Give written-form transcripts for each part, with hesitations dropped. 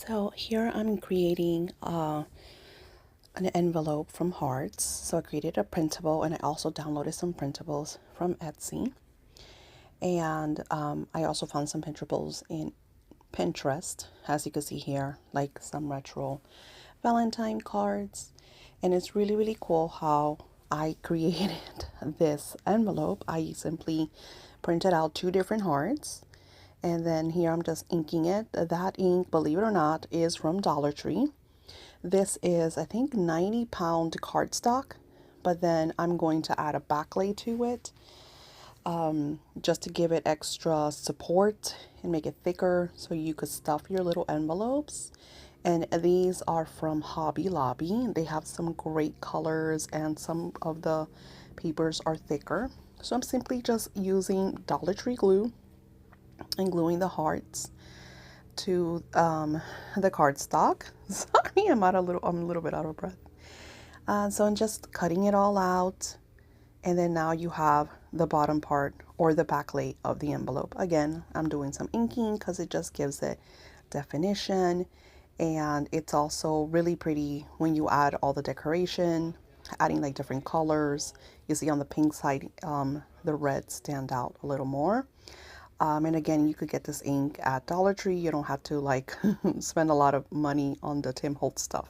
So here I'm creating an envelope from hearts. So I created a printable and I also downloaded some printables from Etsy. And I also found some printables in Pinterest, as you can see here, like some retro Valentine cards. And it's really, really cool how I created this envelope. I simply printed out two different hearts. And then here I'm just inking it. That ink, believe it or not, is from Dollar Tree. This is, I think, 90-pound cardstock, but then I'm going to add a backlay to it just to give it extra support and make it thicker so you could stuff your little envelopes. And these are from Hobby Lobby. They have some great colors and some of the papers are thicker. So I'm simply just using Dollar Tree glue and gluing the hearts to the cardstock. Sorry, I'm a little bit out of breath. So I'm just cutting it all out, and then now you have the bottom part or the back of the envelope. Again, I'm doing some inking because it just gives it definition, and it's also really pretty when you add all the decoration, adding like different colors. You see on the pink side, the reds stand out a little more. And again, you could get this ink at Dollar Tree. You don't have to like spend a lot of money on the Tim Holtz stuff.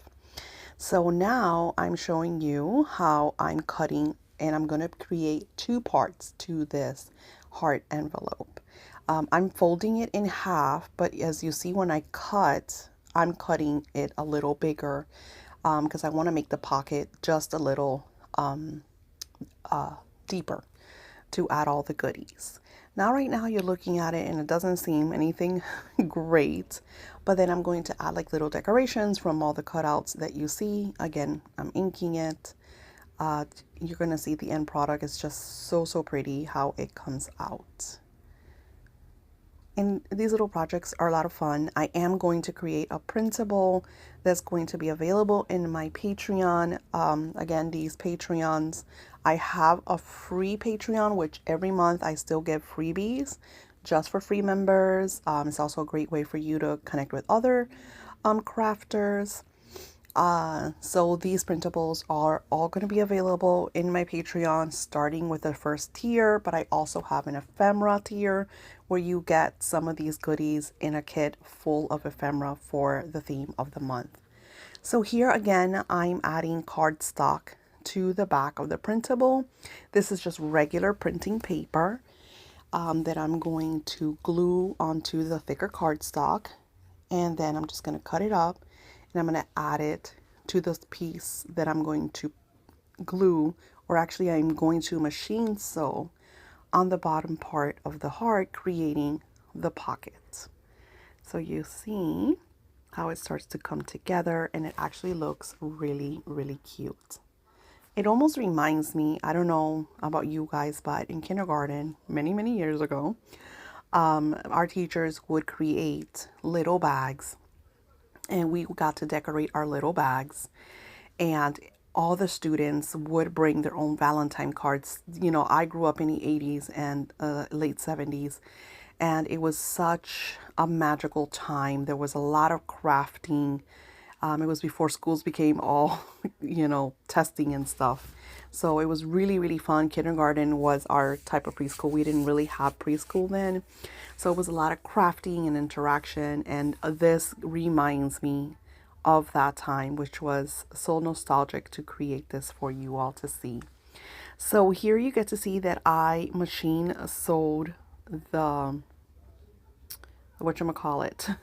So now I'm showing you how I'm cutting, and I'm going to create two parts to this heart envelope. I'm folding it in half, but as you see when I cut, I'm cutting it a little bigger because I want to make the pocket just a little deeper to add all the goodies. Now, right now you're looking at it and it doesn't seem anything great, but then I'm going to add like little decorations from all the cutouts that you see. Again, I'm inking it. You're going to see the end product is just so pretty how it comes out. And these little projects are a lot of fun. I am going to create a printable that's going to be available in my Patreon. Again, these Patreons, I have a free Patreon, which every month I still give freebies just for free members. It's also a great way for you to connect with other crafters. So these printables are all going to be available in my Patreon, starting with the first tier, but I also have an ephemera tier where you get some of these goodies in a kit full of ephemera for the theme of the month. So here again, I'm adding cardstock to the back of the printable. This is just regular printing paper that I'm going to glue onto the thicker cardstock, and then I'm just going to cut it up. And I'm going to add it to this piece that I'm going to glue, or actually I'm going to machine sew on the bottom part of the heart, creating the pocket. So you see how it starts to come together, and it actually looks really, really cute. It almost reminds me, I don't know about you guys, but in kindergarten, many years ago, our teachers would create little bags, and we got to decorate our little bags, and all the students would bring their own Valentine cards. You know, I grew up in the 80s and late 70s, and it was such a magical time. There was a lot of crafting. It was before schools became all, you know, testing and stuff. So it was really, really fun. Kindergarten was our type of preschool. We didn't really have preschool then. So it was a lot of crafting and interaction. And this reminds me of that time, which was so nostalgic to create this for you all to see. So here you get to see that I machine sewed the, whatchamacallit,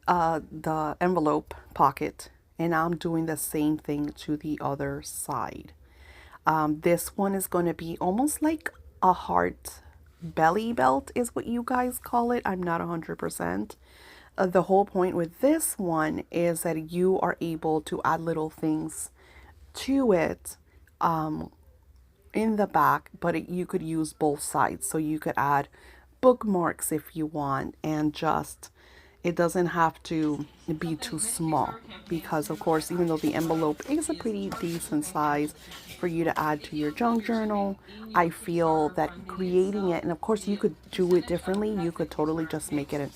the envelope pocket, and I'm doing the same thing to the other side. This one is going to be almost like a heart belly belt is what you guys call it. I'm not 100%. The whole point with this one is that you are able to add little things to it in the back, but you could use both sides. So you could add bookmarks if you want, and just it doesn't have to be too small, because of course, even though the envelope is a pretty decent size for you to add to your junk journal, I feel that creating it, and of course you could do it differently. You could totally just make it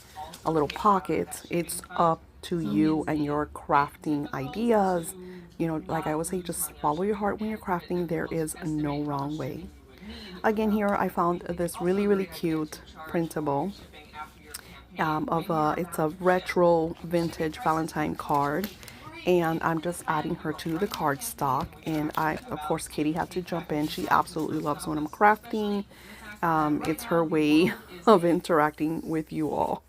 a little pocket. It's up to you and your crafting ideas. You know, like I always say, just follow your heart when you're crafting. There is no wrong way. Again, here I found this really, really cute printable it's a retro vintage Valentine card, and I'm just adding her to the card stock. And I, of course, Katie had to jump in. She absolutely loves when I'm crafting. It's her way of interacting with you all.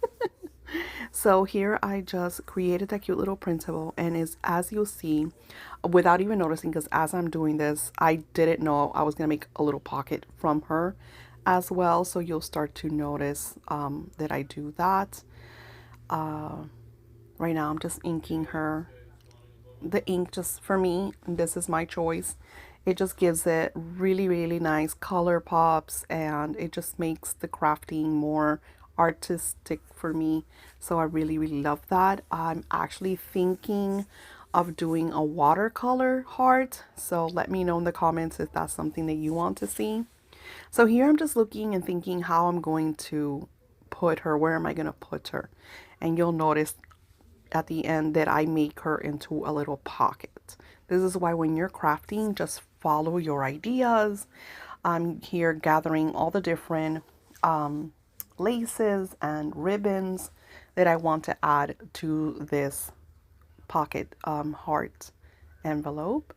So here I just created that cute little printable, and is, as you'll see, without even noticing, because as I'm doing this, I didn't know I was gonna make a little pocket from her as well. So you'll start to notice that I do that. Right now I'm just inking her. The ink, just for me, this is my choice. It just gives it really, really nice color pops, and it just makes the crafting more artistic for me. So I really, really love that. I'm actually thinking of doing a watercolor heart. So let me know in the comments if that's something that you want to see. So here I'm just looking and thinking how I'm going to put her. Where am I going to put her? And you'll notice at the end that I make her into a little pocket. This is why when you're crafting, just follow your ideas. I'm here gathering all the different laces and ribbons that I want to add to this pocket heart envelope.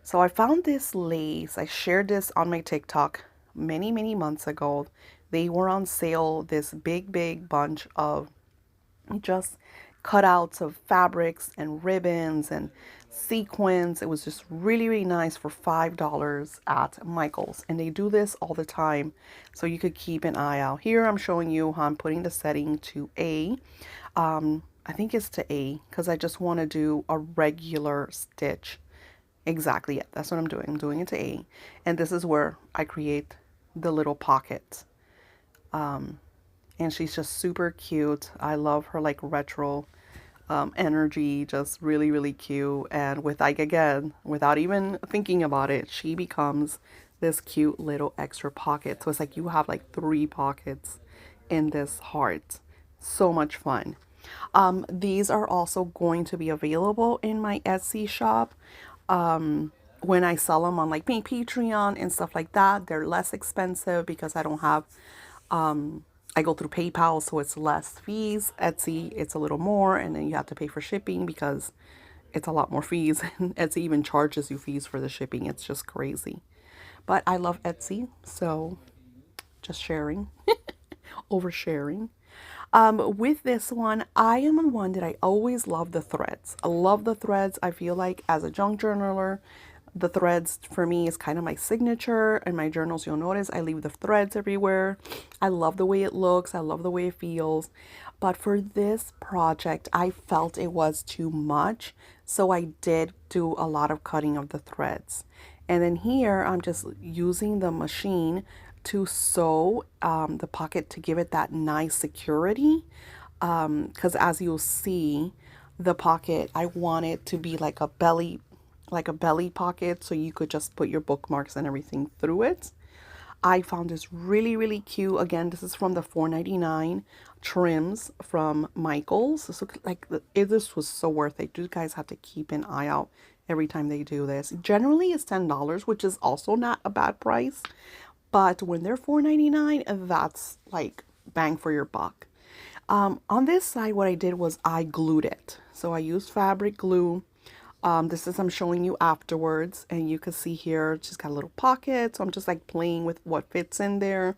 So I found this lace. I shared this on my TikTok many, many months ago. They were on sale, this big, big bunch of just cutouts of fabrics and ribbons and sequins. It was just really, really nice for $5 at Michael's. And they do this all the time, so you could keep an eye out. Here I'm showing you how I'm putting the setting to A. I think it's to A because I just want to do a regular stitch. Exactly, yeah, that's what I'm doing. I'm doing it to A. And this is where I create the little pockets. And she's just super cute. I love her like retro energy, just really, really cute. And with, like, again, without even thinking about it, she becomes this cute little extra pocket. So it's like you have like 3 pockets in this heart. So much fun. These are also going to be available in my Etsy shop. When I sell them on like my Patreon and stuff like that, they're less expensive because I don't have I go through PayPal, so it's less fees. Etsy, it's a little more, and then you have to pay for shipping because it's a lot more fees. And Etsy even charges you fees for the shipping. It's just crazy. But I love Etsy, so just sharing, oversharing. With this one, I am one that I always love the threads. I love the threads. I feel like as a junk journaler, the threads for me is kind of my signature. In my journals, you'll notice I leave the threads everywhere. I love the way it looks. I love the way it feels. But for this project, I felt it was too much. So I did do a lot of cutting of the threads. And then here, I'm just using the machine to sew the pocket to give it that nice security. Because as you'll see, the pocket, I want it to be like a belly pocket, so you could just put your bookmarks and everything through it. I found this really, really cute. Again, this is from the $4.99 trims from Michael's. So like this was so worth it. You guys have to keep an eye out every time they do this. Generally it's $10, which is also not a bad price. But when they're $4.99, that's like bang for your buck. On this side, what I did was I glued it. So I used fabric glue. This is I'm showing you afterwards, and you can see here she's got a little pocket, so I'm just like playing with what fits in there.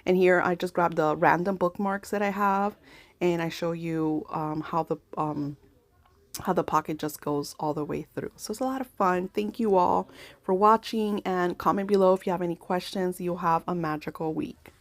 And here I just grabbed the random bookmarks that I have, and I show you how the pocket just goes all the way through. So it's a lot of fun. Thank you all for watching, and comment below if you have any questions. You'll have a magical week.